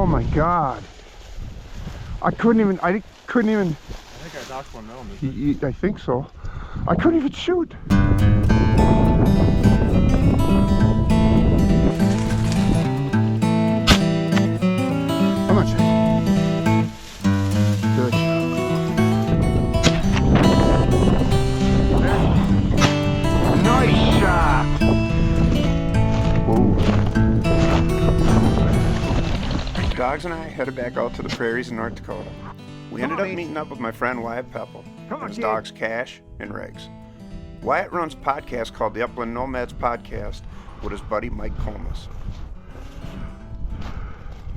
Oh my God. I couldn't even. I think I knocked one down. I think so. I couldn't even shoot. How much? Good. Nice shot. Whoa. Dogs and I headed back out to the prairies in North Dakota. We ended up meeting up with my friend Wyatt Peppel and his dogs Cash and Regs. Wyatt runs a podcast called the Upland Nomads Podcast with his buddy Mike Comas.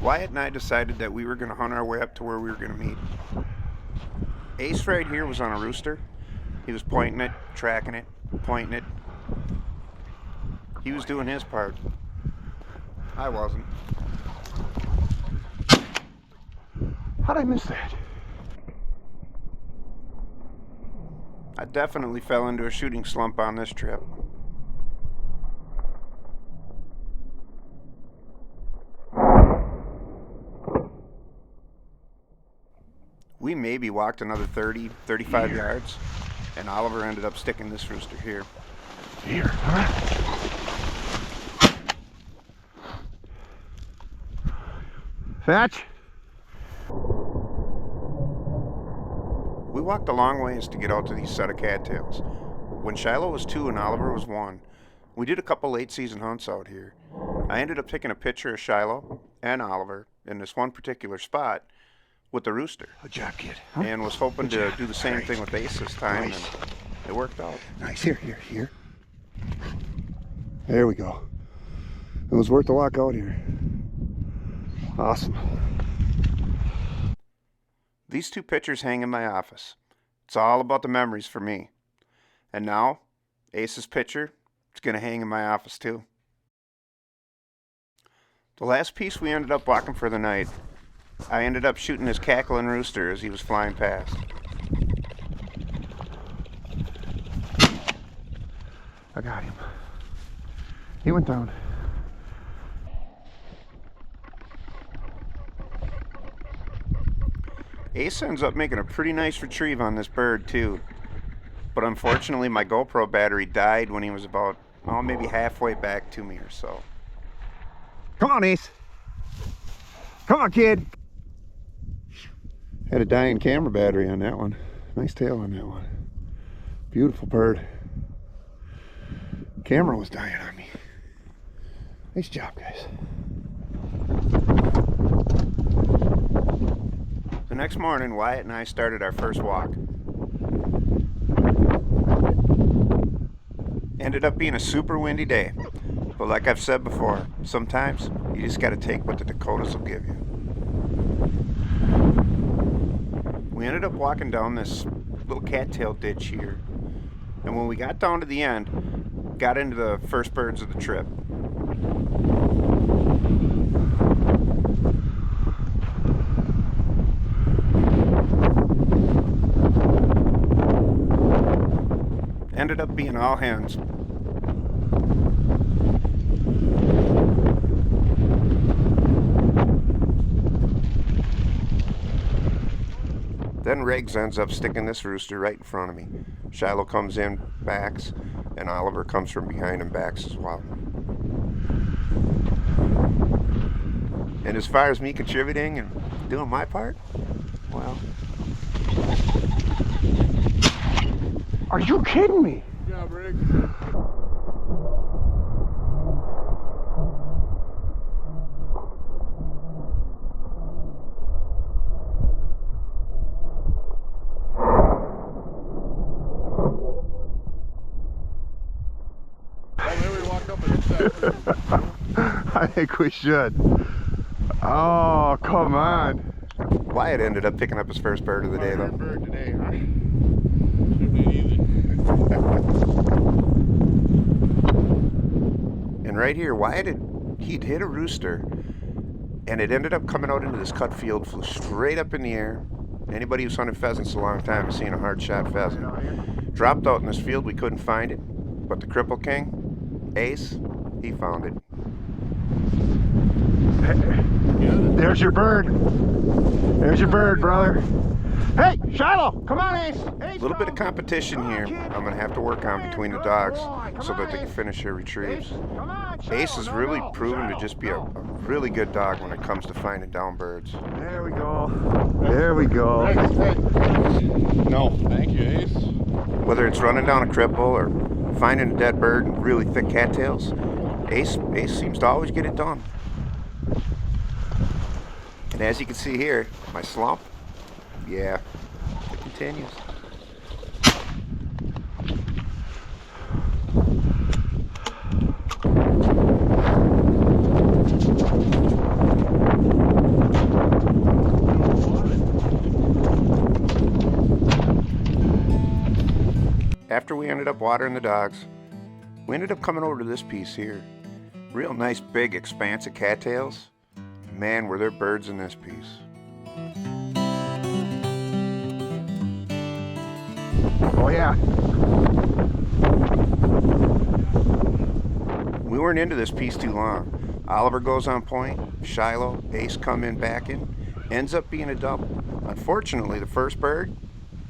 Wyatt and I decided that we were going to hunt our way up to where we were going to meet. Ace right here was on a rooster. He was pointing it, tracking it, pointing it. He was doing his part. I wasn't. How'd I miss that? I definitely fell into a shooting slump on this trip. We maybe walked another 30, 35 yards, and Oliver ended up sticking this rooster here. Here, huh? Fetch. We walked a long ways to get out to these set of cattails. When Shiloh was 2 and Oliver was 1, we did a couple late season hunts out here. I ended up taking a picture of Shiloh and Oliver in this one particular spot with the rooster. Good job, kid. Huh? And was hoping to do the same thing with Ace this time, and it worked out. Nice. Here. There we go. It was worth the walk out here. Awesome. These 2 pictures hang in my office. It's all about the memories for me. And now, Ace's picture, it's going to hang in my office too. The last piece we ended up walking for the night, I ended up shooting his cackling rooster as he was flying past. I got him. He went down. Ace ends up making a pretty nice retrieve on this bird too. But unfortunately my GoPro battery died when he was about, maybe halfway back to me or so. Come on, Ace. Come on, kid. Had a dying camera battery on that one. Nice tail on that one. Beautiful bird. Camera was dying on me. Nice job, guys. The next morning, Wyatt and I started our first walk. Ended up being a super windy day. But like I've said before, sometimes you just gotta take what the Dakotas will give you. We ended up walking down this little cattail ditch here. And when we got down to the end, got into the first birds of the trip. Ended up being all hens. Then Regs ends up sticking this rooster right in front of me. Shiloh comes in, backs, and Oliver comes from behind and backs as well. And as far as me contributing and doing my part, well... Are you kidding me? Yeah, Rick. I think we should. Oh, come on. Wyatt ended up picking up his first bird of the day, though. Bird today, huh? And right here, Wyatt he'd hit a rooster, and it ended up coming out into this cut field, flew straight up in the air. Anybody who's hunted pheasants a long time has seen a hard shot pheasant. Dropped out in this field, we couldn't find it, but the Cripple King, Ace, he found it. There's your bird. There's your bird, brother. Hey, Shiloh, come on, Ace. A little bit of competition here I'm going to have to work on between the dogs so that they can finish their retrieves. Ace has really proven to just be a really good dog when it comes to finding down birds. There we go. There we go. No, thank you, Ace. Whether it's running down a cripple or finding a dead bird in really thick cattails, Ace seems to always get it done. And as you can see here, my slump, yeah, it continues. After we ended up watering the dogs, we ended up coming over to this piece here. Real nice big expanse of cattails. Man, were there birds in this piece. Oh yeah. We weren't into this piece too long. Oliver goes on point, Shiloh, Ace come in back in, ends up being a double. Unfortunately, the first bird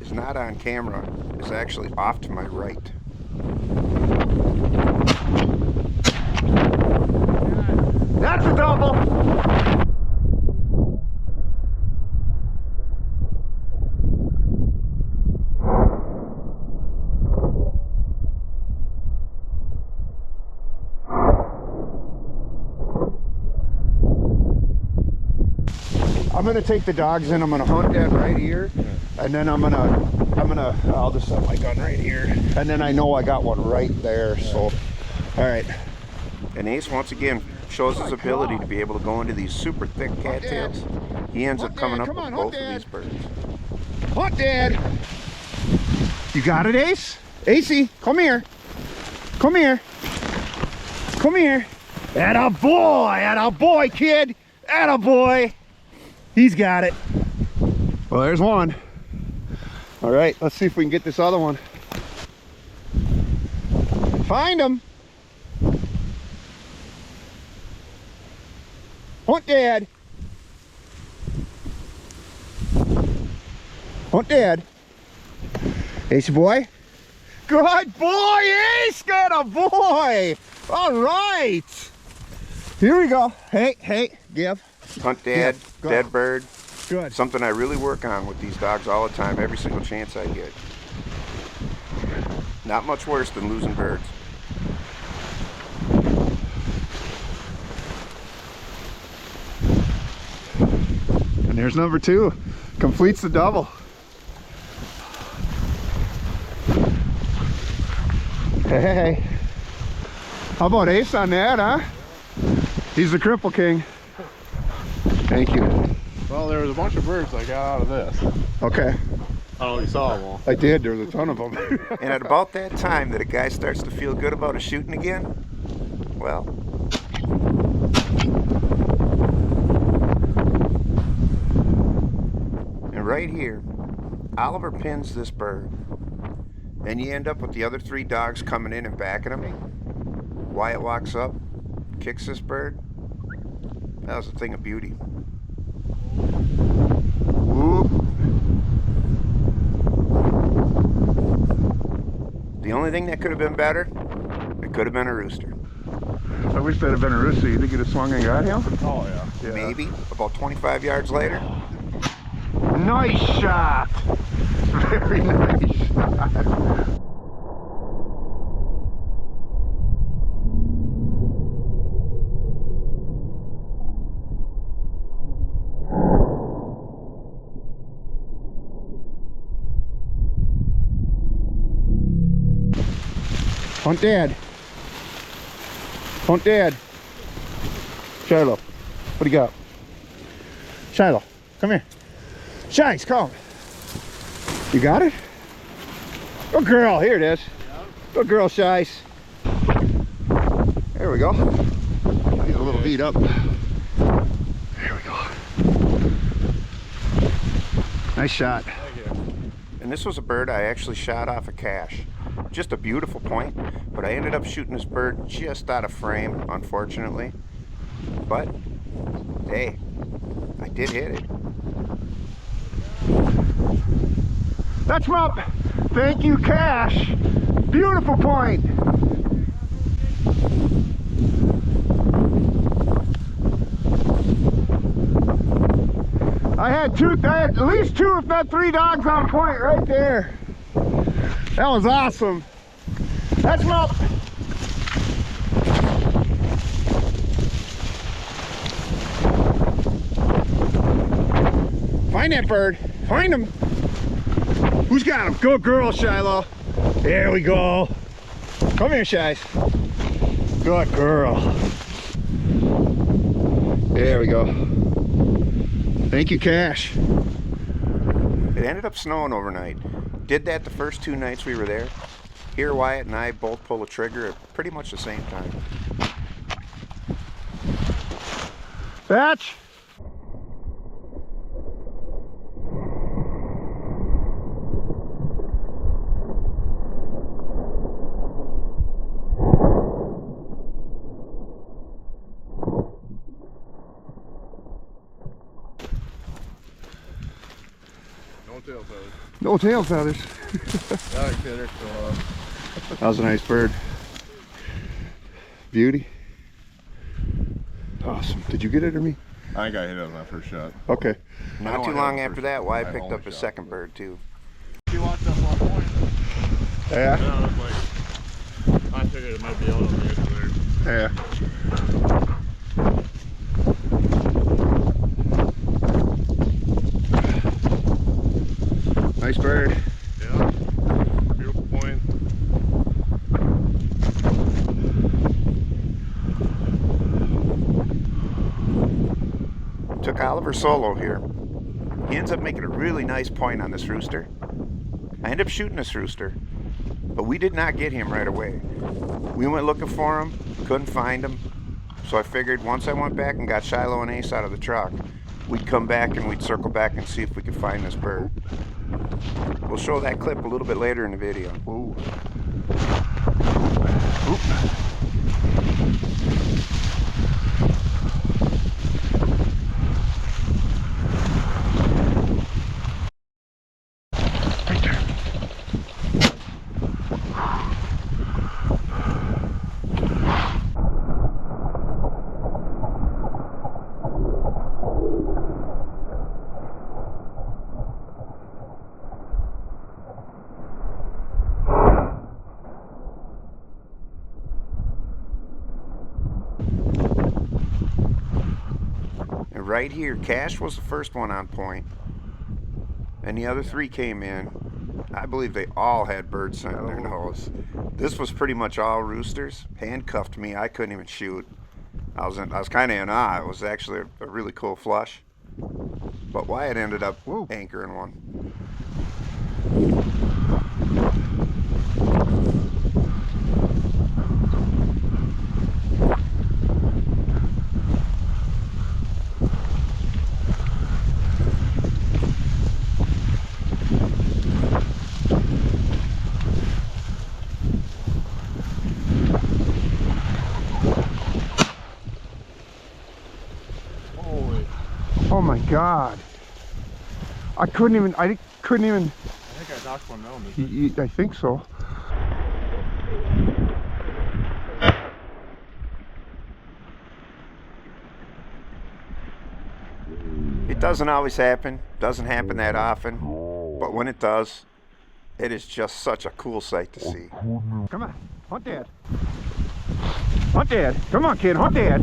is not on camera, it's actually off to my right. That's a double. I'm gonna take the dogs in. I'm gonna hunt that right here, and then I'll just set my gun right here, and then I know I got one right there. So, all right. And Ace once again shows his ability to be able to go into these super thick cattails. He ends up coming up with both of these birds. Hunt, Dad. You got it, Ace? Acey, come here. Come here. Come here. Attaboy, kid. Attaboy. He's got it. Well, there's one. All right, let's see if we can get this other one. Find him. Hunt, Dad. Hunt, Dad. Ace boy. Good boy, Ace. Got a boy. All right. Here we go. Hey, give. Hunt Dad, Go. dead bird. Good. Something I really work on with these dogs all the time, every single chance I get. Not much worse than losing birds. And there's number 2. Completes the double. Hey. How about Ace on that, huh? He's the cripple king. Thank you. Well, there was a bunch of birds I got out of this. Okay. Oh, you saw them all. I did. There was a ton of them. And at about that time that a guy starts to feel good about his shooting again, well, and right here, Oliver pins this bird. Then you end up with the other 3 dogs coming in and backing him. Wyatt walks up, kicks this bird. That was a thing of beauty. Whoop. The only thing that could have been better, it could have been a rooster. I wish that had been a rooster. You think you'd have swung and got him? Oh, yeah. Maybe about 25 yards later. Nice shot. Very nice shot. Hunt Dad. Hunt Dad. Shiloh, what do you got? Shiloh, come here. Shice, come. You got it? Good girl, here it is. Good girl, Shice. There we go. Need a little beat up. There we go. Nice shot. And this was a bird I actually shot off a cache. Just a beautiful point, but I ended up shooting this bird just out of frame, unfortunately. But Hey, I did hit it. That's him up. Thank you, Cash. Beautiful point. I had at least two, if not three dogs on point right there. That was awesome. That's him up. Find that bird. Find him. Who's got him? Good girl, Shiloh. There we go. Come here, Shies. Good girl. There we go. Thank you, Cash. It ended up snowing overnight. Did that the first 2 nights we were there. Here, Wyatt and I both pull the trigger at pretty much the same time. Batch. No tail feathers. No tail feathers. That was a nice bird. Beauty. Awesome. Did you get it or me? I got hit on that first shot. Okay. Not too long after that, Wyatt picked up his second bird too. He walked up on point. Yeah. And I was like, I figured it might be out on the edge there. Yeah. Nice bird. Yeah. Beautiful point. Took Oliver solo here. He ends up making a really nice point on this rooster. I end up shooting this rooster, but we did not get him right away. We went looking for him, couldn't find him, so I figured once I went back and got Shiloh and Ace out of the truck, we'd come back and we'd circle back and see if we could find this bird. We'll show that clip a little bit later in the video. Ooh. Right there. Right here, Cash was the first one on point, and the other 3 came in. I believe they all had bird scent in their nose. This was pretty much all roosters. Handcuffed me, I couldn't even shoot. I was kind of in awe. It was actually a really cool flush, but Wyatt ended up anchoring one. Oh my God. I couldn't even. I think I knocked one down. I think so. It doesn't always happen, doesn't happen that often, but when it does, it is just such a cool sight to see. Come on, hunt Dad. Hunt Dad. Come on, kid, hunt Dad.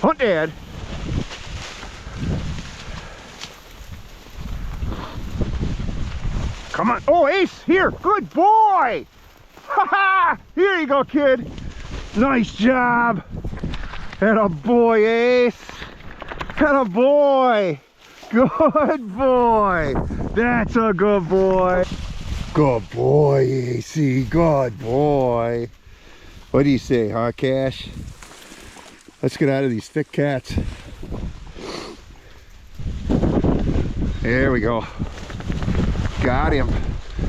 Hunt Dad. Come on. Oh, Ace, here. Good boy. Ha ha. Here you go, kid. Nice job. Atta boy, Ace. Atta boy. Good boy. That's a good boy. Good boy, AC. Good boy. What do you say, huh, Cash? Let's get out of these thick cats. There we go. Got him.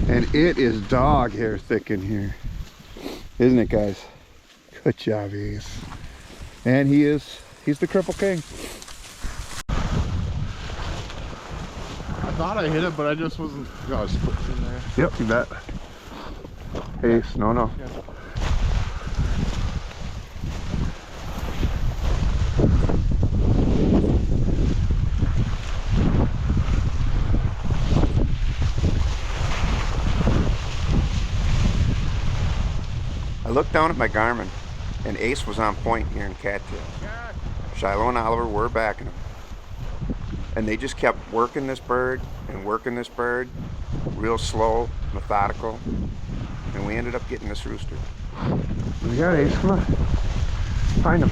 And it is dog hair thick in here. Isn't it, guys? Good job, Ace. And he's the cripple king. I thought I hit it, but I just wasn't. I was in there. Yep, you bet. Ace, no. I looked down at my Garmin, and Ace was on point here in Cattails. Shiloh and Oliver were backing him. And they just kept working this bird, real slow, methodical, and we ended up getting this rooster. We got Ace, come on. Find him.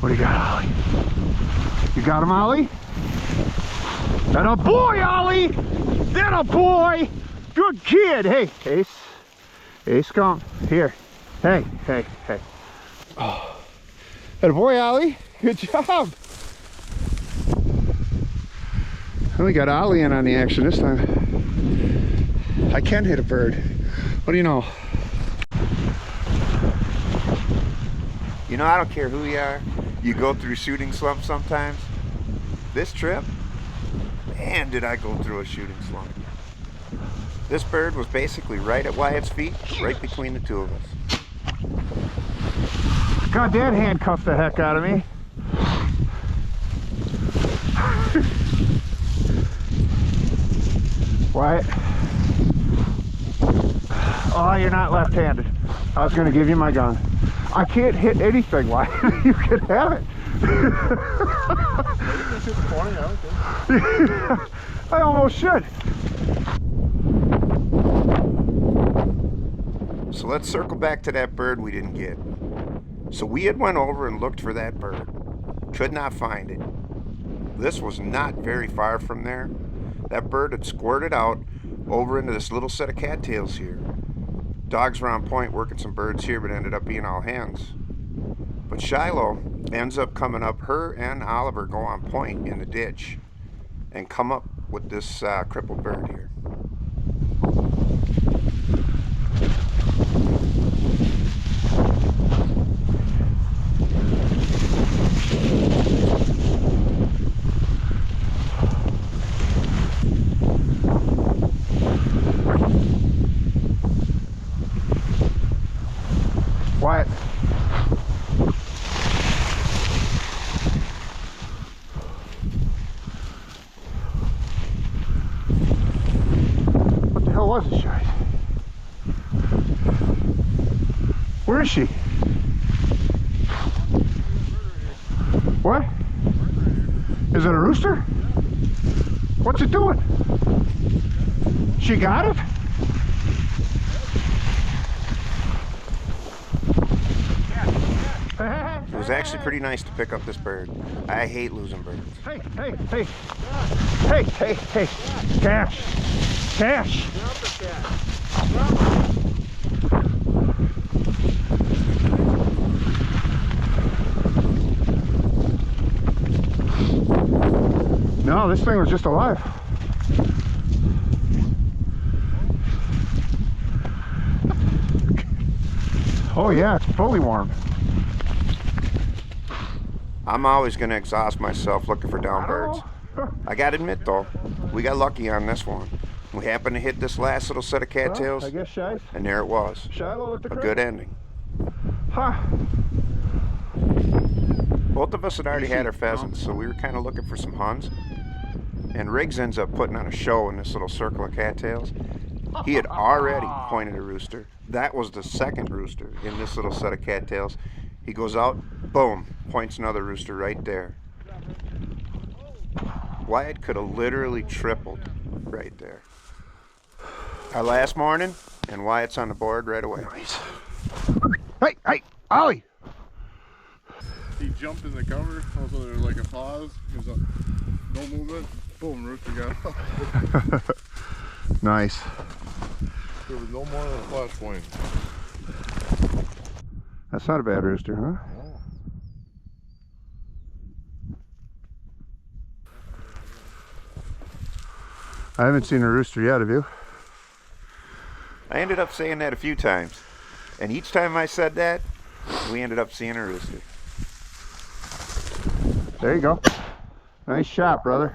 What do you got, Ollie? You got him, Ollie? That a boy, Ollie! That a boy! Good kid! Hey, Ace. Ace, come here. Hey. Oh. That a boy, Ollie. Good job. And we got Ollie in on the action this time. I can hit a bird. What do you know? You know, I don't care who you are. You go through shooting slumps sometimes. This trip, man, did I go through a shooting slump. This bird was basically right at Wyatt's feet, right between the two of us. God, that handcuffed the heck out of me. Wyatt. Oh, you're not left-handed. I was going to give you my gun. I can't hit anything, Wyatt. You can have it. I almost should. So let's circle back to that bird we didn't get. So we had went over and looked for that bird. Could not find it. This was not very far from there. That bird had squirted out over into this little set of cattails here. Dogs were on point working some birds here, but ended up being all hands. But Shiloh ends up coming up. Her and Oliver go on point in the ditch and come up with this crippled bird here. Wyatt. What the hell was this shite? Where is she? What? Is it a rooster? What's it doing? She got it? It was actually pretty nice to pick up this bird. I hate losing birds. Hey. Cash. No, this thing was just alive. Oh yeah, it's fully warm. I'm always going to exhaust myself looking for down birds. I got to admit though, we got lucky on this one. We happened to hit this last little set of cattails, I guess Shiloh. and there it was. Shiloh with the A good ending. Huh. Both of us had already had our pheasants, so we were kind of looking for some huns. And Riggs ends up putting on a show in this little circle of cattails. He had already pointed a rooster. That was the second rooster in this little set of cattails. He goes out, boom, points another rooster right there. Wyatt could have literally tripled right there. Our last morning, and Wyatt's on the board right away. Nice. Hey, hey, Ollie! He jumped in the cover, also there was like a pause, gives up, no movement, boom, rooster got up. Nice. There was no more than a flash point. That's not a bad rooster, huh? I haven't seen a rooster yet, have you? I ended up saying that a few times. And each time I said that, we ended up seeing a rooster. There you go. Nice shot, brother.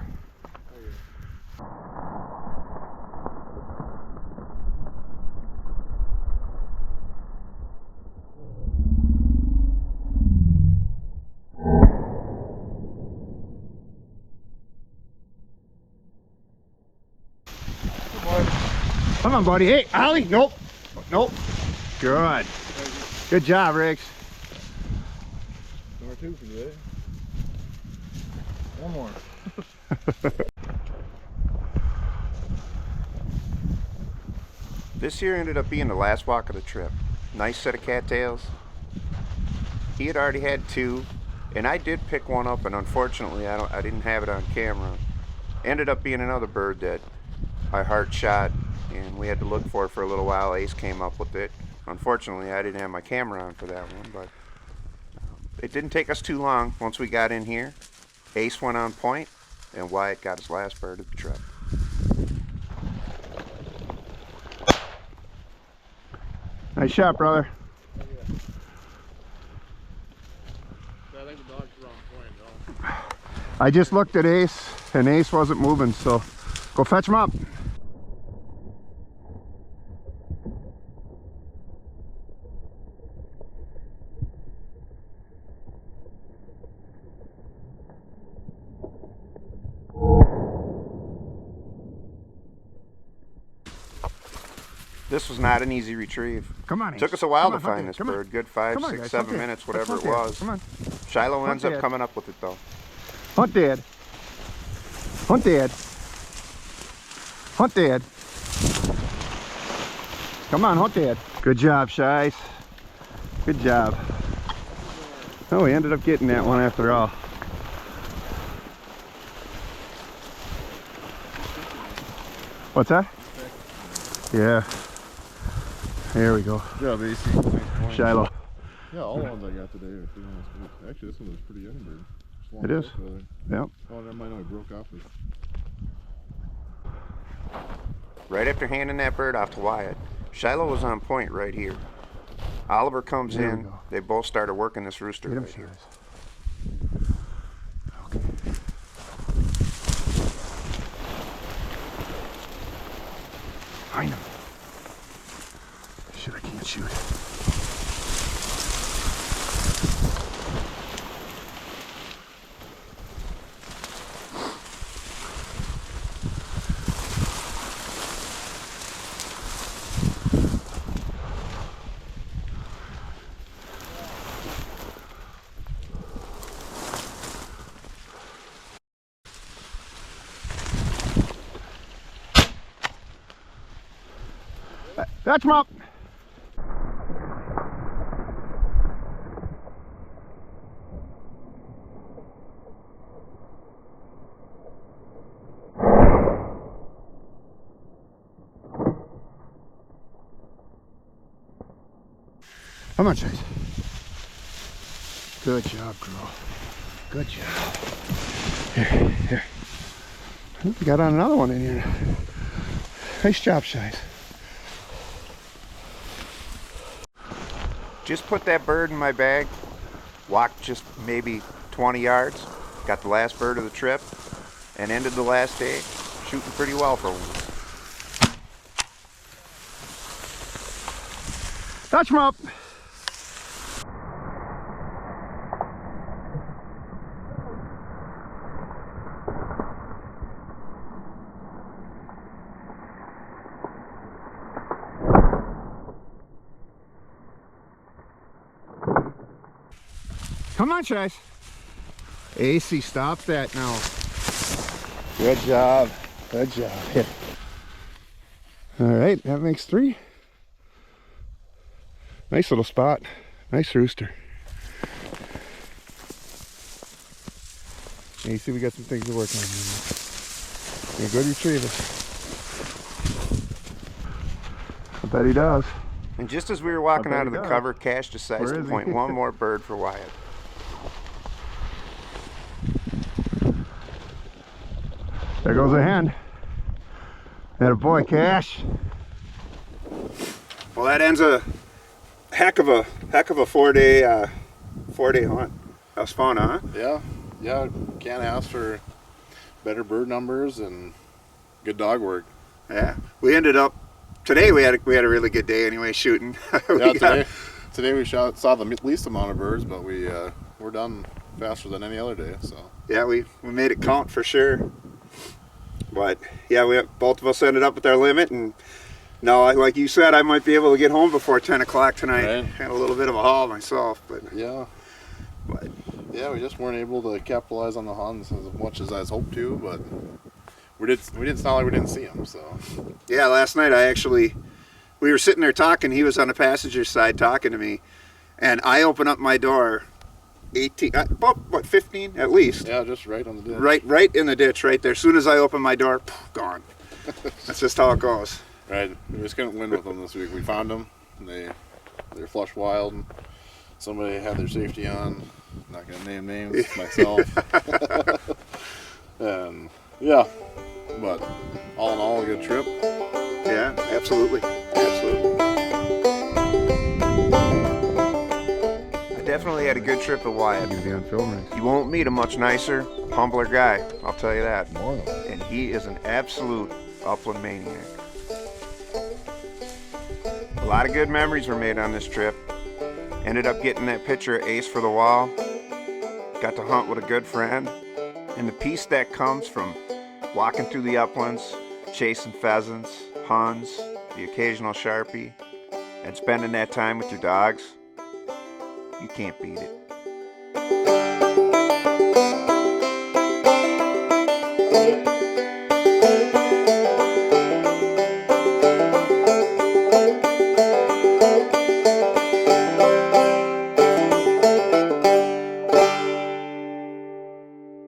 Come on, buddy. Hey, Ollie. Nope. Nope. Good. Good job, Riggs. Number 2 for today. One more. This here ended up being the last walk of the trip. Nice set of cattails. He had already had 2, and I did pick one up, and unfortunately I didn't have it on camera. Ended up being another bird that I heart shot, and we had to look for it for a little while. Ace came up with it. Unfortunately, I didn't have my camera on for that one, but it didn't take us too long. Once we got in here, Ace went on point, and Wyatt got his last bird of the trip. Nice shot, brother. I think the dog's wrong point, though. I just looked at Ace, and Ace wasn't moving, so go fetch him up. This was not an easy retrieve. Come on, Ace. Took us a while Come to on, find hunt this it. Come on. bird. Good 5, Come on, 6, guys, 7 hunt it. minutes, Let's whatever it hunt it. was. Come on. Shiloh Hunt ends up it. coming up with it though. Hunt, Dad. Hunt, Dad. Hunt, Dad. Come on, hunt, Dad. Good job, Shies. Good job. Oh, we ended up getting that one after all. What's that? Yeah. There we go. Good job, AC. Nice point. Shiloh. Yeah, all the ones I got today are pretty nice. Actually, this one was pretty young bird. It is. Yep. Oh, never mind, no, it broke off. Right after handing that bird off to Wyatt, Shiloh was on point right here. Oliver comes There we in. go. They both started working this rooster Get him, right here. Shies. Okay. Find him. Shit, I can't shoot. Fetch him up. Come on, Chase. Good job, girl. Good job. Here, here. We got on another one in here. Nice job, Chase. Just put that bird in my bag, walked just maybe 20 yards, got the last bird of the trip, and ended the last day shooting pretty well for once. Touch him up. Come on, Chase. AC, stop that now. Good job. Good job. Here. All right, that makes 3. Nice little spot. Nice rooster. AC, we got some things to work on. You're a good retriever. I bet he does. And just as we were walking bet out of he the does. cover, Cash decides Where to is he? point one more bird for Wyatt. There goes a hen. That a boy, Cash. Well, that ends a heck of a 4-day hunt. That was fun, huh? Yeah, can't ask for better bird numbers and good dog work. Yeah, we ended up today. We had a really good day anyway shooting. Today we saw the least amount of birds, but we're done faster than any other day. So Yeah, we made it count for sure. But yeah, both of us ended up with our limit, and no, like you said, I might be able to get home before 10 o'clock tonight. Right. Had a little bit of a haul myself, but yeah, we just weren't able to capitalize on the hunts as much as I was hoped to, but it's not like we didn't see them. So yeah, last night we were sitting there talking. He was on the passenger side talking to me, and I open up my door 15 at least. Yeah, just right on the ditch. Right in the ditch right there. As soon as I open my door, gone. That's just how it goes. Right. We just couldn't win with them this week. We found them. And they're flush wild. And somebody had their safety on. Not gonna name names myself. And yeah, but all in all, a good trip. Yeah, absolutely. Definitely had a good trip at Wyatt. He'll be on film race. You won't meet a much nicer, humbler guy, I'll tell you that. More. And he is an absolute upland maniac. A lot of good memories were made on this trip. Ended up getting that picture of Ace for the wall. Got to hunt with a good friend. And the peace that comes from walking through the uplands, chasing pheasants, huns, the occasional Sharpie, and spending that time with your dogs. You can't beat it.